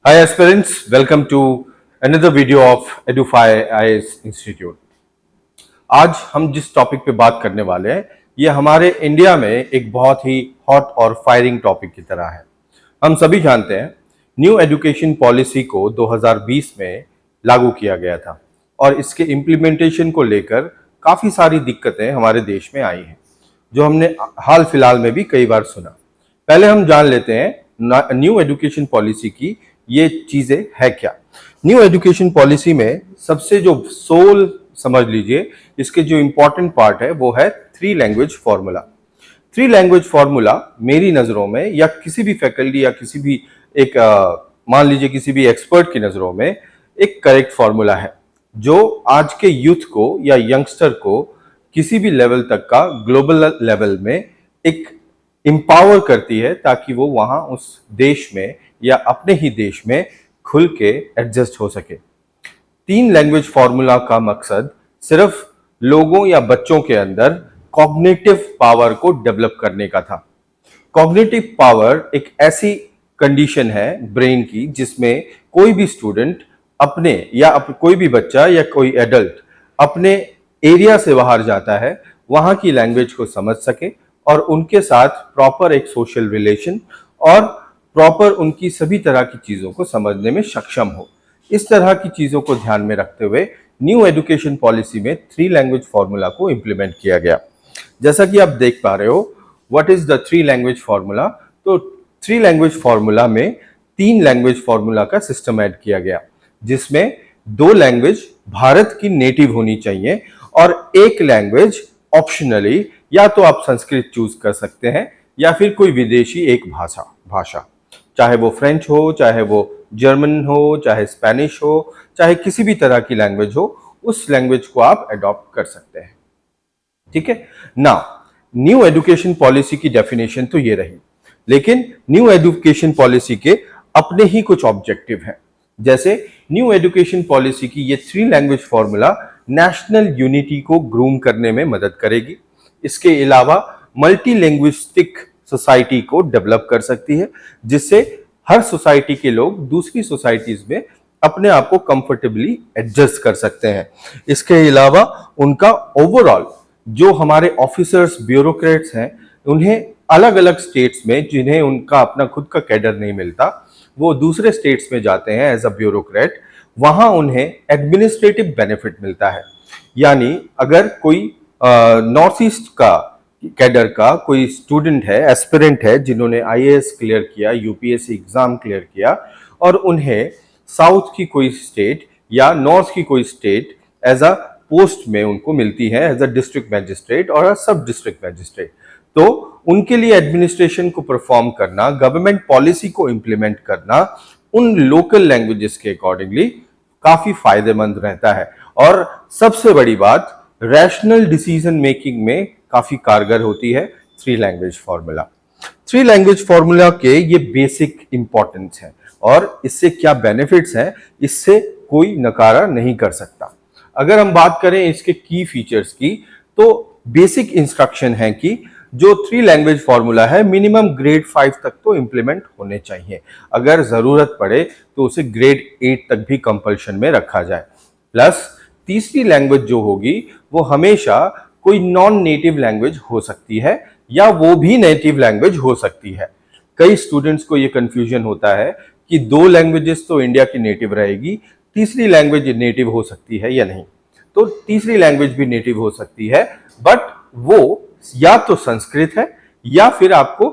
Hi aspirants, welcome to another video of Edufy IAS Institute। आज हम जिस topic पे बात करने वाले हैं ये हमारे इंडिया में एक बहुत ही हॉट और फायरिंग टॉपिक की तरह है। हम सभी जानते हैं न्यू एजुकेशन पॉलिसी को 2020 में लागू किया गया था और इसके इम्प्लीमेंटेशन को लेकर काफ़ी सारी दिक्कतें हमारे देश में आई हैं जो हमने हाल फिलहाल में भी कई बार सुना। पहले हम जान लेते हैं न्यू एजुकेशन पॉलिसी की ये चीजें है क्या। न्यू एजुकेशन पॉलिसी में सबसे जो सोल समझ लीजिए इसके जो इंपॉर्टेंट पार्ट है वो है 3 लैंग्वेज फॉर्मूला। 3 लैंग्वेज फॉर्मूला मेरी नजरों में या किसी भी फैकल्टी या किसी भी एक मान लीजिए किसी भी एक्सपर्ट की नजरों में एक करेक्ट फॉर्मूला है जो आज के यूथ को या यंगस्टर को किसी भी लेवल तक का ग्लोबल लेवल में एक एम्पावर करती है ताकि वो वहां उस देश में या अपने ही देश में खुल के एडजस्ट हो सके। 3 लैंग्वेज फॉर्मूला का मकसद सिर्फ लोगों या बच्चों के अंदर कॉग्निटिव पावर को डेवलप करने का था। कॉग्निटिव पावर एक ऐसी कंडीशन है ब्रेन की जिसमें कोई भी स्टूडेंट अपने या कोई भी बच्चा या कोई एडल्ट अपने एरिया से बाहर जाता है वहां की लैंग्वेज को समझ सके और उनके साथ प्रॉपर एक सोशल रिलेशन और प्रॉपर उनकी सभी तरह की चीज़ों को समझने में सक्षम हो। इस तरह की चीज़ों को ध्यान में रखते हुए न्यू एजुकेशन पॉलिसी में 3 लैंग्वेज फॉर्मूला को इम्प्लीमेंट किया गया। जैसा कि आप देख पा रहे हो what is the 3 language formula. तो 3 लैंग्वेज फॉर्मूला में 3 लैंग्वेज फॉर्मूला का सिस्टम ऐड किया गया जिसमें 2 लैंग्वेज भारत की नेटिव होनी चाहिए और एक लैंग्वेज ऑप्शनली या तो आप संस्कृत चूज कर सकते हैं या फिर कोई विदेशी एक भाषा चाहे वो फ्रेंच हो, चाहे वो जर्मन हो, चाहे स्पेनिश हो, चाहे किसी भी तरह की लैंग्वेज हो, उस लैंग्वेज को आप अडॉप्ट कर सकते हैं। ठीक है ना। न्यू एजुकेशन पॉलिसी की डेफिनेशन तो ये रही, लेकिन न्यू एजुकेशन पॉलिसी के अपने ही कुछ ऑब्जेक्टिव हैं। जैसे न्यू एजुकेशन पॉलिसी की ये 3 लैंग्वेज फॉर्मूला नेशनल यूनिटी को ग्रूम करने में मदद करेगी। इसके अलावा मल्टी लैंग्विस्टिक सोसाइटी को डेवलप कर सकती है जिससे हर सोसाइटी के लोग दूसरी सोसाइटीज में अपने आप को कंफर्टेबली एडजस्ट कर सकते हैं। इसके अलावा उनका ओवरऑल जो हमारे ऑफिसर्स ब्यूरोक्रेट्स हैं उन्हें अलग अलग स्टेट्स में जिन्हें उनका अपना खुद का कैडर नहीं मिलता वो दूसरे स्टेट्स में जाते हैं एज अ ब्यूरोक्रेट, वहां उन्हें एडमिनिस्ट्रेटिव बेनिफिट मिलता है। यानी अगर कोई नॉर्थ ईस्ट का कैडर का कोई स्टूडेंट है, एस्पिरेंट है जिन्होंने आईएएस क्लियर किया, यूपीएससी एग्जाम क्लियर किया और उन्हें साउथ की कोई स्टेट या नॉर्थ की कोई स्टेट एज अ पोस्ट में उनको मिलती है एज अ डिस्ट्रिक्ट मैजिस्ट्रेट और सब डिस्ट्रिक्ट मैजिस्ट्रेट, तो उनके लिए एडमिनिस्ट्रेशन को परफॉर्म करना, गवर्नमेंट पॉलिसी को इंप्लीमेंट करना उन लोकल लैंग्वेजेस के अकॉर्डिंगली काफी फायदेमंद रहता है। और सबसे बड़ी बात रैशनल डिसीजन मेकिंग में काफी कारगर होती है 3 लैंग्वेज फॉर्मूला। 3 लैंग्वेज फॉर्मूला के ये बेसिक इंपॉर्टेंस है और इससे क्या बेनिफिट्स हैं इससे कोई नकारा नहीं कर सकता। अगर हम बात करें इसके की फीचर्स की तो बेसिक इंस्ट्रक्शन है कि जो 3 लैंग्वेज फॉर्मूला है मिनिमम ग्रेड 5 तक तो इंप्लीमेंट होने चाहिए, अगर जरूरत पड़े तो उसे ग्रेड 8 तक भी कंपल्शन में रखा जाए। प्लस तीसरी लैंग्वेज जो होगी वो हमेशा कोई नॉन नेटिव लैंग्वेज हो सकती है या वो भी नेटिव लैंग्वेज हो सकती है। कई स्टूडेंट्स को ये कंफ्यूजन होता है कि 2 लैंग्वेजेस तो इंडिया की नेटिव रहेगी, तीसरी लैंग्वेज नेटिव हो सकती है या नहीं। तो तीसरी लैंग्वेज भी नेटिव हो सकती है बट वो या तो संस्कृत है या फिर आपको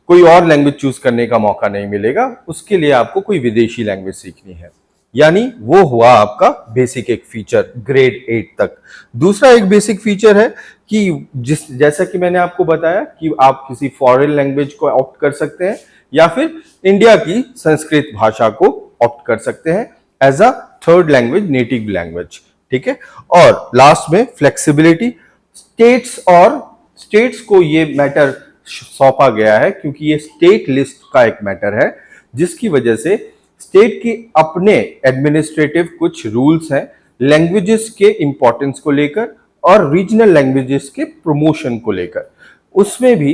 कोई और लैंग्वेज चूज करने का मौका नहीं मिलेगा, उसके लिए आपको कोई विदेशी लैंग्वेज सीखनी है। यानी वो हुआ आपका बेसिक एक फीचर ग्रेड 8 तक। दूसरा एक बेसिक फीचर है कि जैसा कि मैंने आपको बताया कि आप किसी फॉरेन लैंग्वेज को ऑप्ट कर सकते हैं या फिर इंडिया की संस्कृत भाषा को ऑप्ट कर सकते हैं as a third language, native language. ठीक है। और लास्ट में फ्लेक्सिबिलिटी, स्टेट्स को ये मैटर सौंपा गया है क्योंकि ये स्टेट लिस्ट का एक मैटर है जिसकी वजह से स्टेट की अपने एडमिनिस्ट्रेटिव कुछ रूल्स हैं लैंग्वेजेस के इंपॉर्टेंस को लेकर और रीजनल लैंग्वेजेस के प्रमोशन को लेकर। उसमें भी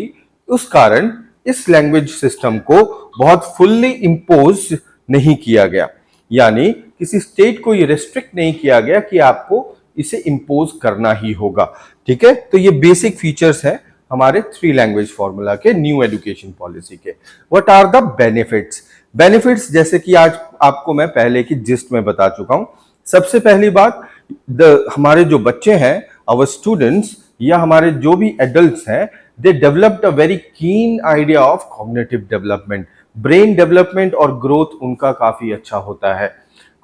उस कारण इस लैंग्वेज सिस्टम को बहुत फुल्ली इम्पोज नहीं किया गया, यानी किसी स्टेट को ये रेस्ट्रिक्ट नहीं किया गया कि आपको इसे इम्पोज करना ही होगा। ठीक है, तो ये बेसिक फीचर्स हैं हमारे 3 लैंग्वेज फॉर्मूला के, न्यू एजुकेशन पॉलिसी के। What are the benefits? Benefits जैसे कि आज आपको मैं पहले की जिस्ट में बता चुका हूं। सबसे पहली बात, हमारे जो बच्चे हैं, आवर स्टूडेंट्स या हमारे जो भी एडल्ट्स हैं, they developed a very keen idea of cognitive development. Brain development और ग्रोथ उनका काफी अच्छा होता है।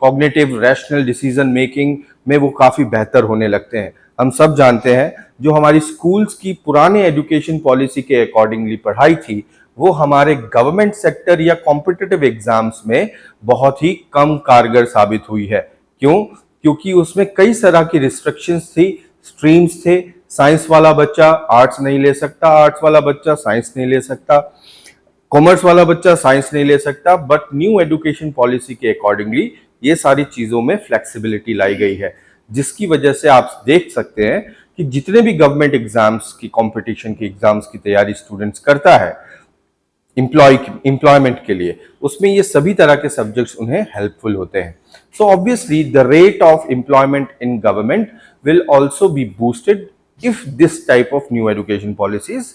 कॉग्निटिव रैशनल डिसीजन मेकिंग में वो काफी बेहतर होने लगते हैं। हम सब जानते हैं जो हमारी स्कूल्स की पुराने एजुकेशन पॉलिसी के अकॉर्डिंगली पढ़ाई थी, वो हमारे गवर्नमेंट सेक्टर या कॉम्पिटिटिव एग्जाम्स में बहुत ही कम कारगर साबित हुई है। क्यों? क्योंकि उसमें कई तरह की रिस्ट्रिक्शंस थी, स्ट्रीम्स थे। साइंस वाला बच्चा आर्ट्स नहीं ले सकता, आर्ट्स वाला बच्चा साइंस नहीं ले सकता, कॉमर्स वाला बच्चा साइंस नहीं ले सकता। बट न्यू एजुकेशन पॉलिसी के अकॉर्डिंगली ये सारी चीजों में फ्लेक्सिबिलिटी लाई गई है, जिसकी वजह से आप देख सकते हैं कि जितने भी गवर्नमेंट एग्जाम्स की, कंपटीशन की एग्जाम्स की तैयारी स्टूडेंट्स करता है एम्प्लॉयमेंट के लिए, उसमें ये सभी तरह के सब्जेक्ट्स उन्हें हेल्पफुल होते हैं। So obviously the rate of employment in government will also be boosted if this type of new education policy is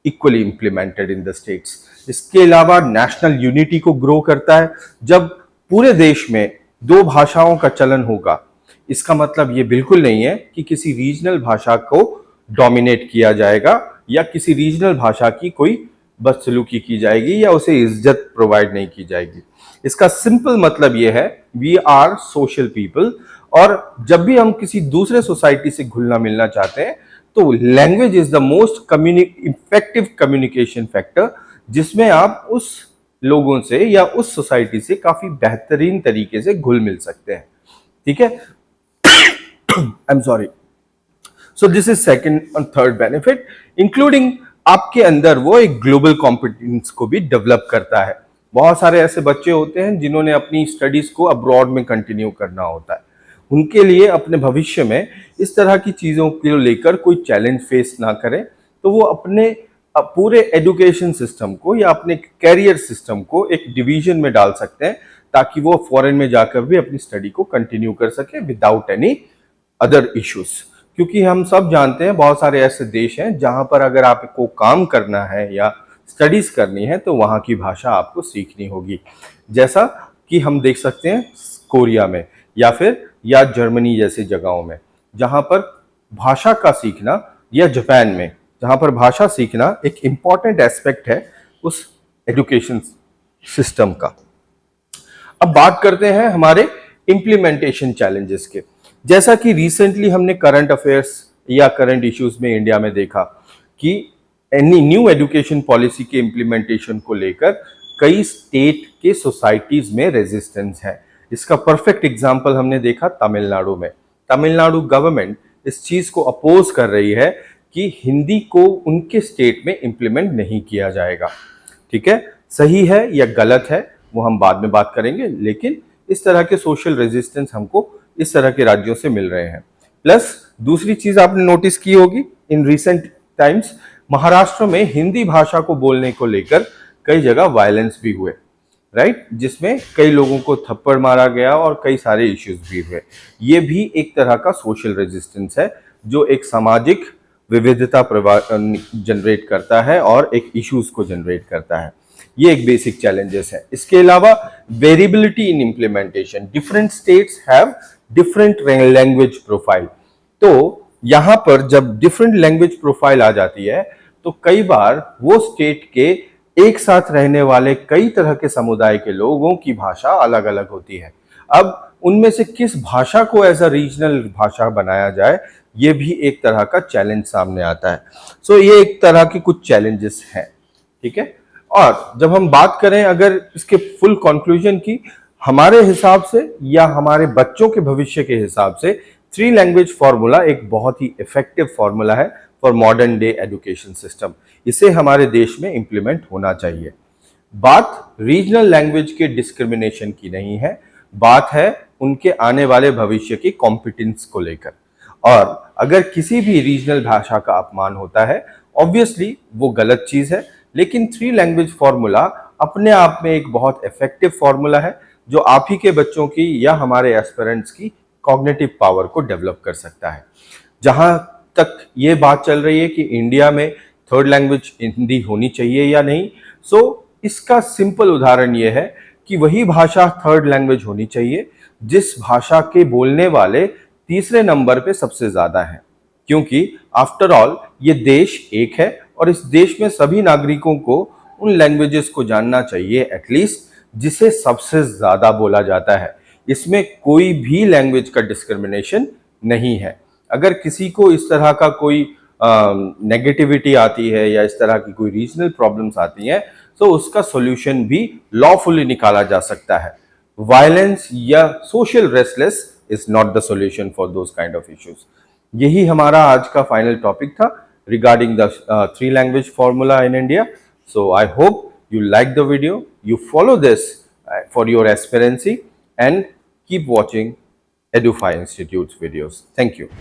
equally implemented in the states. इसके अलावा नेशनल यूनिटी को ग्रो करता है। जब पूरे देश में 2 भाषाओं का चलन होगा, इसका मतलब ये बिल्कुल नहीं है कि किसी रीजनल भाषा को डोमिनेट किया जाएगा या किसी रीजनल भाषा की कोई बदसलूकी की जाएगी या उसे इज्जत प्रोवाइड नहीं की जाएगी। इसका सिंपल मतलब ये है, वी आर सोशल पीपल, और जब भी हम किसी दूसरे सोसाइटी से घुलना मिलना चाहते हैं तो language is the most effective communication factor, जिसमें आप उस लोगों से या उस सोसाइटी से काफी बेहतरीन तरीके से घुल मिल सकते हैं। ठीक है, I am sorry. So this is second और थर्ड बेनिफिट, इंक्लूडिंग आपके अंदर वो एक ग्लोबल कॉम्पिटेंस को भी डेवलप करता है। बहुत सारे ऐसे बच्चे होते हैं जिन्होंने अपनी स्टडीज को अब्रॉड में कंटिन्यू करना होता है। उनके लिए अपने भविष्य में इस तरह की चीज़ों को लेकर कोई चैलेंज फेस ना करें, तो वो अपने पूरे एजुकेशन सिस्टम को या अपने कैरियर सिस्टम को एक डिवीजन में डाल सकते हैं, ताकि वो फॉरेन में जाकर भी अपनी स्टडी को कंटिन्यू कर सके विदाउट एनी अदर इश्यूज। क्योंकि हम सब जानते हैं बहुत सारे ऐसे देश हैं जहां पर अगर आपको काम करना है या स्टडीज करनी है तो वहां की भाषा आपको सीखनी होगी। जैसा कि हम देख सकते हैं कोरिया में या जर्मनी जैसी जगहों में, जहां पर भाषा का सीखना, या जापान में जहां पर भाषा सीखना एक इंपॉर्टेंट एस्पेक्ट है उस एजुकेशन सिस्टम का। अब बात करते हैं हमारे इंप्लीमेंटेशन चैलेंजेस के। जैसा कि रिसेंटली हमने करंट अफेयर्स या करंट इश्यूज में इंडिया में देखा कि न्यू एजुकेशन पॉलिसी के इंप्लीमेंटेशन को लेकर कई स्टेट के सोसाइटीज में रेजिस्टेंस है। इसका परफेक्ट एग्जांपल हमने देखा तमिलनाडु में। तमिलनाडु गवर्नमेंट इस चीज को अपोज कर रही है कि हिंदी को उनके स्टेट में इंप्लीमेंट नहीं किया जाएगा। ठीक है, सही है या गलत है वो हम बाद में बात करेंगे, लेकिन इस तरह के सोशल रेजिस्टेंस हमको इस तरह के राज्यों से मिल रहे हैं। प्लस दूसरी चीज आपने नोटिस की होगी, इन रिसेंट टाइम्स महाराष्ट्र में हिंदी भाषा को बोलने को लेकर कई जगह वायलेंस भी हुए, राइट, जिसमें कई लोगों को थप्पड़ मारा गया और कई सारे इश्यूज भी हुए। ये भी एक तरह का सोशल रेजिस्टेंस है जो एक सामाजिक विविधता जनरेट करता है और एक इश्यूज को जनरेट करता है। ये एक बेसिक चैलेंजेस है। इसके अलावा variability in implementation, different states have different language profile. तो यहां पर जब डिफरेंट लैंग्वेज प्रोफाइल आ जाती है तो कई बार वो स्टेट के एक साथ रहने वाले कई तरह के समुदाय के लोगों की भाषा अलग अलग होती है। अब उनमें से किस भाषा को एज अ रीजनल भाषा बनाया जाए, ये भी एक तरह का चैलेंज सामने आता है। सो ये एक तरह के कुछ चैलेंजेस हैं। ठीक है, और जब हम बात करें अगर इसके फुल कंक्लूजन की, हमारे हिसाब से या हमारे बच्चों के भविष्य के हिसाब से 3 लैंग्वेज फॉर्मूला एक बहुत ही इफेक्टिव फॉर्मूला है for modern day education system. इसे हमारे देश में इंप्लीमेंट होना चाहिए। बात रीजनल लैंग्वेज के डिस्क्रिमिनेशन की नहीं है, बात है उनके आने वाले भविष्य की कॉम्पिटेंस को लेकर। और अगर किसी भी रीजनल भाषा का अपमान होता है, ऑब्वियसली वो गलत चीज है, लेकिन 3 लैंग्वेज फॉर्मूला अपने आप में एक बहुत इफेक्टिव फॉर्मूला है जो आप ही के बच्चों की या हमारे एस्पिरेंट्स की कॉग्निटिव पावर को डेवलप कर सकता है। जहां तक ये बात चल रही है कि इंडिया में थर्ड लैंग्वेज हिंदी होनी चाहिए या नहीं, सो इसका सिंपल उदाहरण ये है कि वही भाषा थर्ड लैंग्वेज होनी चाहिए जिस भाषा के बोलने वाले तीसरे नंबर पे सबसे ज्यादा हैं, क्योंकि आफ्टर ऑल ये देश एक है और इस देश में सभी नागरिकों को उन लैंग्वेजेस को जानना चाहिए एटलीस्ट जिसे सबसे ज्यादा बोला जाता है। इसमें कोई भी लैंग्वेज का डिस्क्रिमिनेशन नहीं है। अगर किसी को इस तरह का कोई नेगेटिविटी आती है या इस तरह की कोई रीजनल प्रॉब्लम्स आती हैं, तो उसका सॉल्यूशन भी लॉफुली निकाला जा सकता है। वायलेंस या social restless is not the solution for those kind of issues. यही हमारा आज का फाइनल टॉपिक था regarding the three language formula in India. So I hope you like the video, you follow this for your aspirancy, and keep watching Edufy Institute's videos. Thank you.